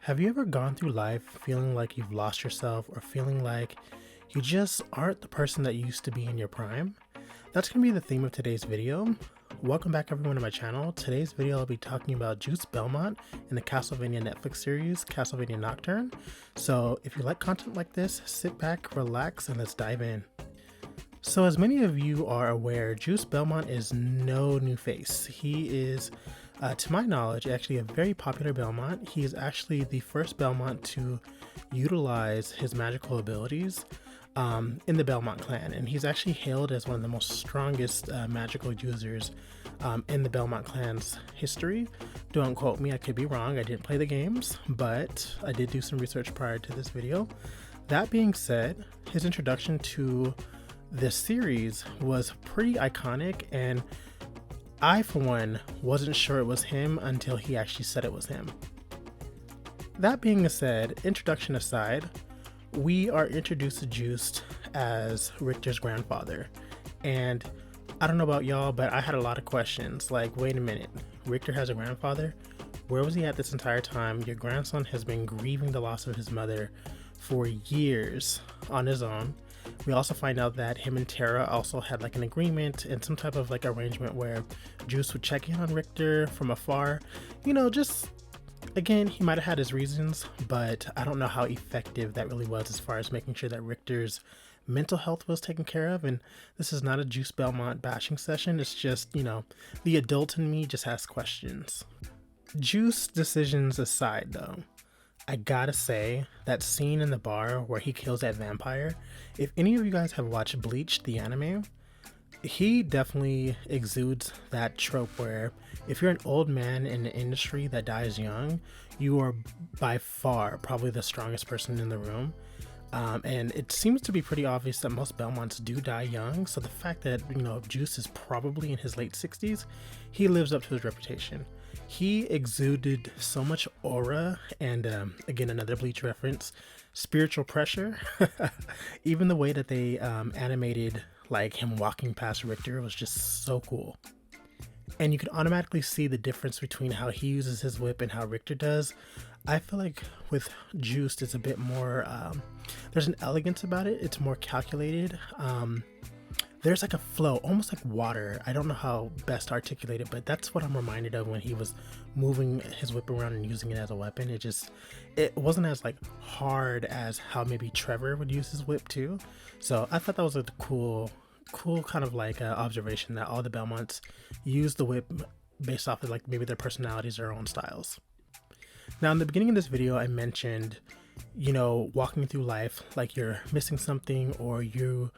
Have you ever gone through life feeling like you've lost yourself or feeling like you just aren't the person that you used to be in your prime? That's going to be the theme of today's video. Welcome back everyone to my channel. Today's video I'll be talking about Juste Belmont in the Castlevania Netflix series, Castlevania Nocturne. So if you like content like this, sit back, relax, and let's dive in. So as many of you are aware, Juste Belmont is no new face. He is, to my knowledge, actually a very popular Belmont. He is actually the first Belmont to utilize his magical abilities in the Belmont clan, and he's actually hailed as one of the most strongest magical users in the Belmont clan's history. Don't quote me, I could be wrong, I didn't play the games, but I did do some research prior to this video. That being said, his introduction to this series was pretty iconic, and I, for one, wasn't sure it was him until he actually said it was him. That being said, introduction aside, we are introduced to Juste as Richter's grandfather, and I don't know about y'all, but I had a lot of questions like, wait a minute, Richter has a grandfather? Where was he at this entire time? Your grandson has been grieving the loss of his mother for years on his own. We also find out that him and Tara also had like an agreement and some type of like arrangement where Juste would check in on Richter from afar. You know, just again, he might have had his reasons, but I don't know how effective that really was as far as making sure that Richter's mental health was taken care of. And this is not a Juste Belmont bashing session. It's just, you know, the adult in me just has questions. Juste decisions aside though, I gotta say, that scene in the bar where he kills that vampire, if any of you guys have watched Bleach, the anime, he definitely exudes that trope where if you're an old man in the industry that dies young, you are by far probably the strongest person in the room. And it seems to be pretty obvious that most Belmonts do die young, so the fact that, you know, Juste is probably in his late 60s, he lives up to his reputation. He exuded so much aura and, again, another Bleach reference, spiritual pressure. Even the way that they animated like him walking past Richter was just so cool. And you can automatically see the difference between how he uses his whip and how Richter does. I feel like with Juste it's a bit more, there's an elegance about it. It's more calculated. There's like a flow, almost like water. I don't know how best to articulate it, but that's what I'm reminded of when he was moving his whip around and using it as a weapon. It wasn't as like hard as how maybe Trevor would use his whip too. So I thought that was a cool kind of like observation that all the Belmonts use the whip based off of like maybe their personalities or own styles. Now in the beginning of this video, I mentioned, you know, walking through life like you're missing something or you're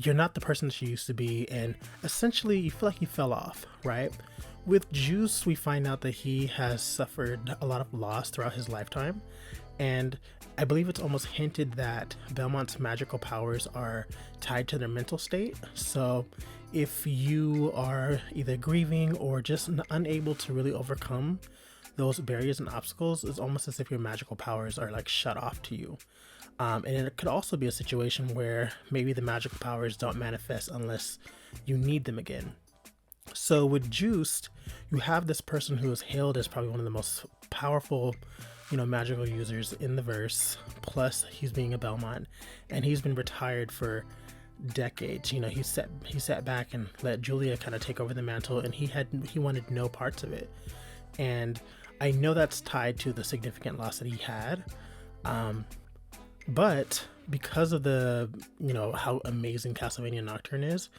not the person that you used to be, and essentially you feel like you fell off, right? With Juste, we find out that he has suffered a lot of loss throughout his lifetime, and I believe it's almost hinted that Belmont's magical powers are tied to their mental state. So if you are either grieving or just unable to really overcome those barriers and obstacles, it's almost as if your magical powers are like shut off to you. And it could also be a situation where maybe the magical powers don't manifest unless you need them again. So with Juste, you have this person who is hailed as probably one of the most powerful, you know, magical users in the verse. Plus he's being a Belmont and he's been retired for decades. You know, he sat back and let Julia kind of take over the mantle, and he wanted no parts of it. And I know that's tied to the significant loss that he had. But because of the, you know, how amazing Castlevania Nocturne is,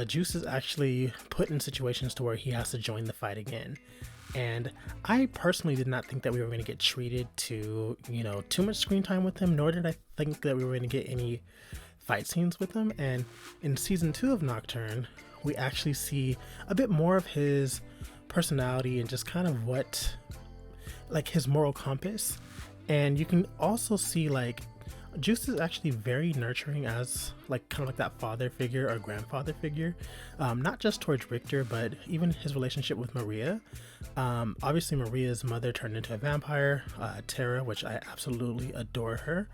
Juste is actually put in situations to where he has to join the fight again. And I personally did not think that we were going to get treated to, you know, too much screen time with him, nor did I think that we were going to get any fight scenes with him. And in season 2 of Nocturne, we actually see a bit more of his personality and just kind of what, like his moral compass. And you can also see like Juste is actually very nurturing as like kind of like that father figure or grandfather figure, not just towards Richter, but even his relationship with Maria. Obviously Maria's mother turned into a vampire, Tara, which I absolutely adore her.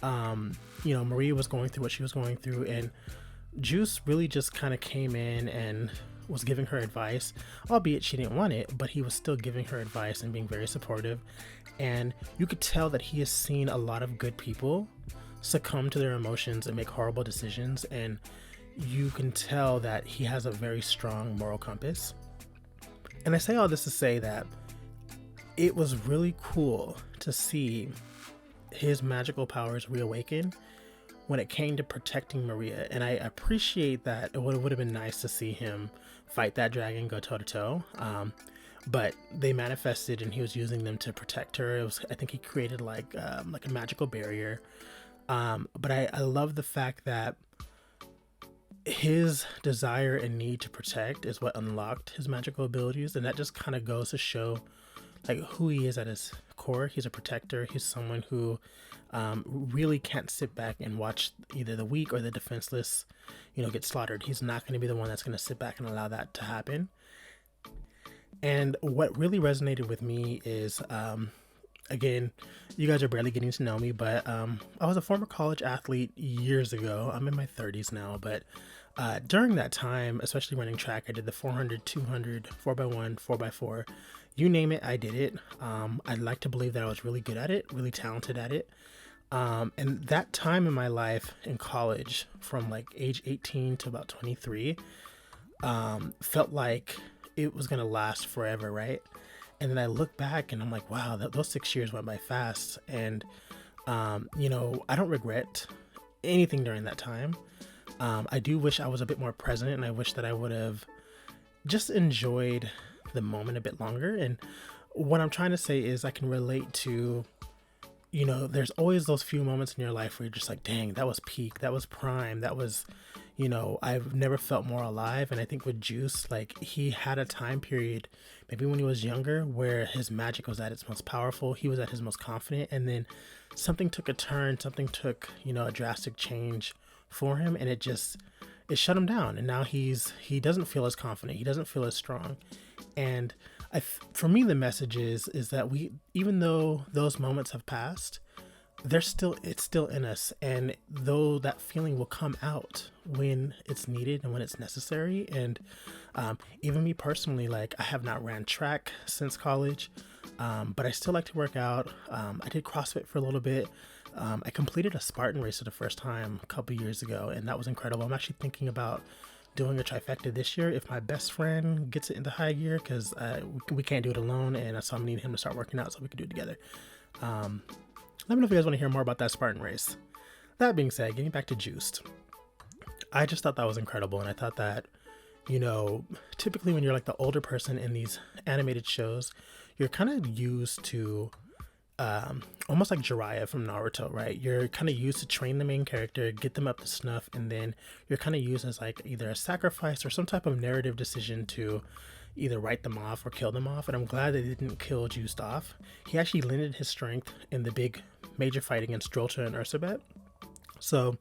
You know, Maria was going through what she was going through, and Juste really just kind of came in and was giving her advice, albeit she didn't want it, but he was still giving her advice and being very supportive. And you could tell that he has seen a lot of good people succumb to their emotions and make horrible decisions, and you can tell that he has a very strong moral compass. And I say all this to say that it was really cool to see his magical powers reawaken when it came to protecting Maria. And I appreciate that. It would have been nice to see him fight that dragon, go toe to toe. But they manifested and he was using them to protect her. I think he created like a magical barrier. But I love the fact that his desire and need to protect is what unlocked his magical abilities. And that just kind of goes to show like who he is at his core. He's a protector. He's someone who really can't sit back and watch either the weak or the defenseless, get slaughtered. He's not going to be the one that's going to sit back and allow that to happen. And what really resonated with me is, again, you guys are barely getting to know me, but I was a former college athlete years ago. I'm in my 30s now, but during that time, especially running track, I did the 400, 200, 4x1, 4x4. You name it, I did it. I'd like to believe that I was really good at it, really talented at it. And that time in my life in college, from like age 18 to about 23, felt like it was going to last forever, right? And then I look back and I'm like, wow, those 6 years went by fast. And, I don't regret anything during that time. I do wish I was a bit more present, and I wish that I would have just enjoyed the moment a bit longer. And what I'm trying to say is I can relate to, there's always those few moments in your life where you're just like, dang, that was peak, that was prime, that was, I've never felt more alive. And I think with Juste, like, he had a time period, maybe when he was younger, where his magic was at its most powerful, he was at his most confident, and then something took a turn, something took, a drastic change for him, and it shut him down. And now he doesn't feel as confident, he doesn't feel as strong. And for me, the message is that even though those moments have passed, it's still in us. And though that feeling will come out when it's needed and when it's necessary. And even me personally, like, I have not ran track since college, but I still like to work out. I did CrossFit for a little bit. I completed a Spartan race for the first time a couple years ago, and that was incredible. I'm actually thinking about doing a trifecta this year if my best friend gets it into high gear, because we can't do it alone, and so I'm needing him to start working out so we can do it together. Let me know if you guys want to hear more about that Spartan race. That being said, getting back to Juste, I just thought that was incredible. And I thought that, typically when you're like the older person in these animated shows, you're kind of used to almost like Jiraiya from Naruto, right? You're kind of used to train the main character, get them up to snuff, and then you're kind of used as like either a sacrifice or some type of narrative decision to either write them off or kill them off. And I'm glad they didn't kill Juste off. He actually lended his strength in the big major fight against Drolta and Ursabet. So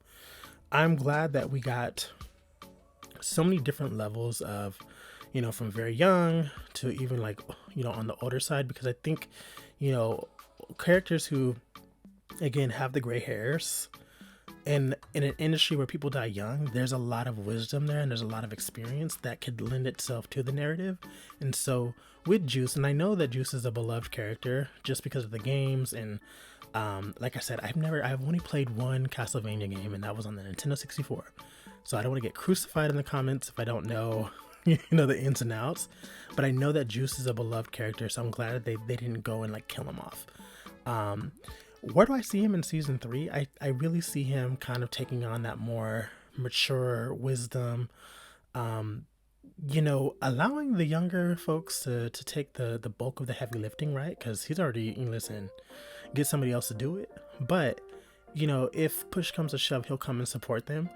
I'm glad that we got so many different levels of, from very young to even like, on the older side, because I think, characters who, again, have the gray hairs, and in an industry where people die young, there's a lot of wisdom there, and there's a lot of experience that could lend itself to the narrative. And so with Juste, and I know that Juste is a beloved character just because of the games, and like I said, I've only played one Castlevania game, and that was on the Nintendo 64. So I don't want to get crucified in the comments if I don't know the ins and outs, but I know that Juste is a beloved character, so I'm glad that they didn't go and like kill him off. Where do I see him in season 3? I really see him kind of taking on that more mature wisdom, allowing the younger folks to take the bulk of the heavy lifting, right? Because he's already, listen, get somebody else to do it. But, if push comes to shove, he'll come and support them.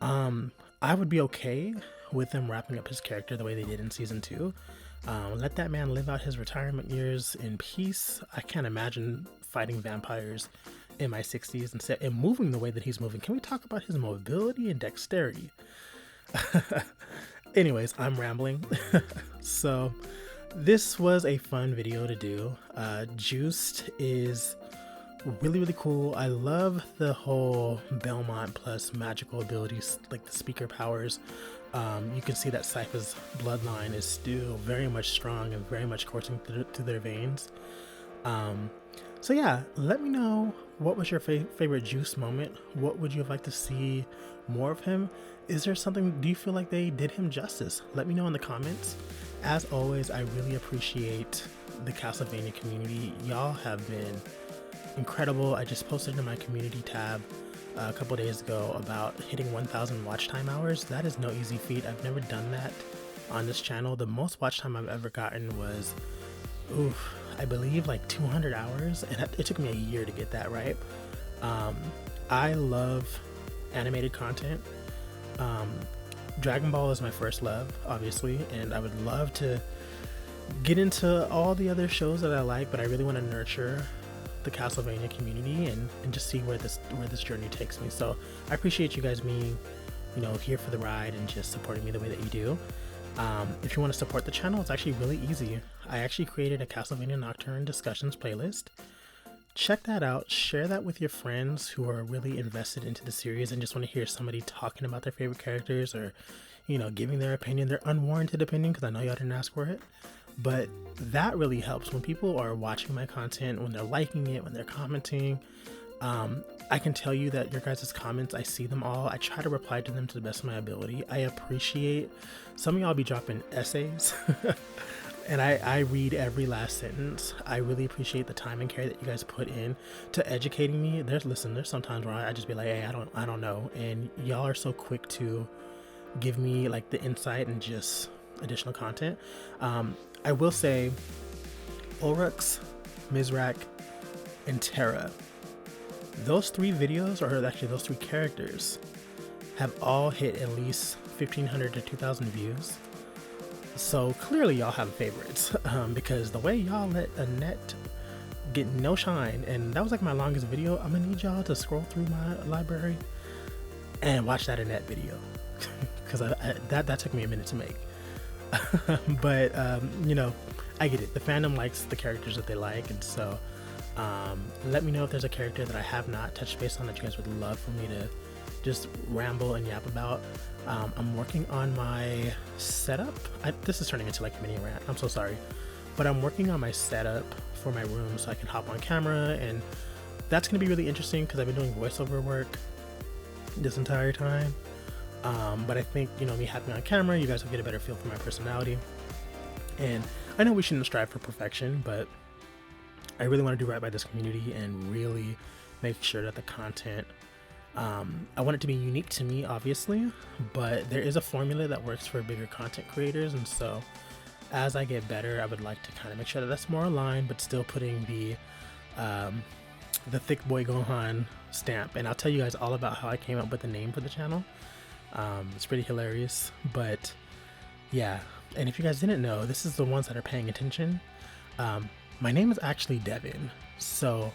I would be okay with them wrapping up his character the way they did in season 2. Let that man live out his retirement years in peace. I can't imagine fighting vampires in my 60s and moving the way that he's moving. Can we talk about his mobility and dexterity? Anyways, I'm rambling. So this was a fun video to do. Juste is really, really cool. I love the whole Belmont plus magical abilities, like the speaker powers. You can see that Sypha's bloodline is still very much strong and very much coursing through their veins. So yeah, let me know, what was your favorite Juste moment? What would you like to see more of him? Is there something, do you feel like they did him justice? Let me know in the comments. As always, I really appreciate the Castlevania community. Y'all have been incredible. I just posted in my community tab a couple days ago about hitting 1,000 watch time hours. That is no easy feat. I've never done that on this channel. The most watch time I've ever gotten was, I believe like 200 hours, and it took me a year to get that right. I love animated content. Dragon Ball is my first love, obviously, and I would love to get into all the other shows that I like, but I really want to nurture the Castlevania community and just see where this journey takes me. So I appreciate you guys being, here for the ride and just supporting me the way that you do. If you want to support the channel, it's actually really easy. I actually created a Castlevania Nocturne discussions playlist. Check that out. Share that with your friends who are really invested into the series and just want to hear somebody talking about their favorite characters, or giving their opinion, their unwarranted opinion, because I know y'all didn't ask for it. But that really helps when people are watching my content, when they're liking it, when they're commenting. I can tell you that your guys' comments, I see them all. I try to reply to them to the best of my ability. I appreciate some of y'all be dropping essays and I read every last sentence. I really appreciate the time and care that you guys put in to educating me. There's sometimes where I just be like, hey, I don't know. And y'all are so quick to give me like the insight and just additional content. I will say Olrox, Mizrak, and Terra, those 3 videos, or actually those 3 characters, have all hit at least 1,500 to 2,000 views. So clearly y'all have favorites, because the way y'all let Annette get no shine, and that was like my longest video. I'm gonna need y'all to scroll through my library and watch that Annette video, because that took me a minute to make. But I get it. The fandom likes the characters that they like, and so let me know if there's a character that I have not touched base on that you guys would love for me to just ramble and yap about. I'm working on my setup. This is turning into like a mini rant, I'm so sorry, but I'm working on my setup for my room so I can hop on camera, and that's going to be really interesting because I've been doing voiceover work this entire time. But I think, me having on camera, you guys will get a better feel for my personality. And I know we shouldn't strive for perfection, but I really want to do right by this community and really make sure that the content, I want it to be unique to me, obviously, but there is a formula that works for bigger content creators. And so as I get better, I would like to kind of make sure that that's more aligned, but still putting the thick boy Gohan stamp. And I'll tell you guys all about how I came up with the name for the channel. It's pretty hilarious, but yeah. And if you guys didn't know, this is the ones that are paying attention. My name is actually Devin. So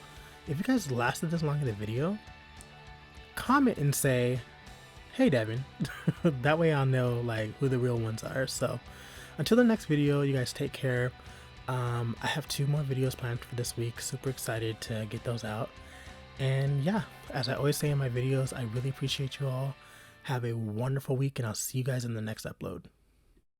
if you guys lasted this long in the video, comment and say, hey Devin. That way I'll know like who the real ones are. So until the next video, you guys take care. I have 2 more videos planned for this week. Super excited to get those out. And yeah, as I always say in my videos, I really appreciate you all. Have a wonderful week, and I'll see you guys in the next upload.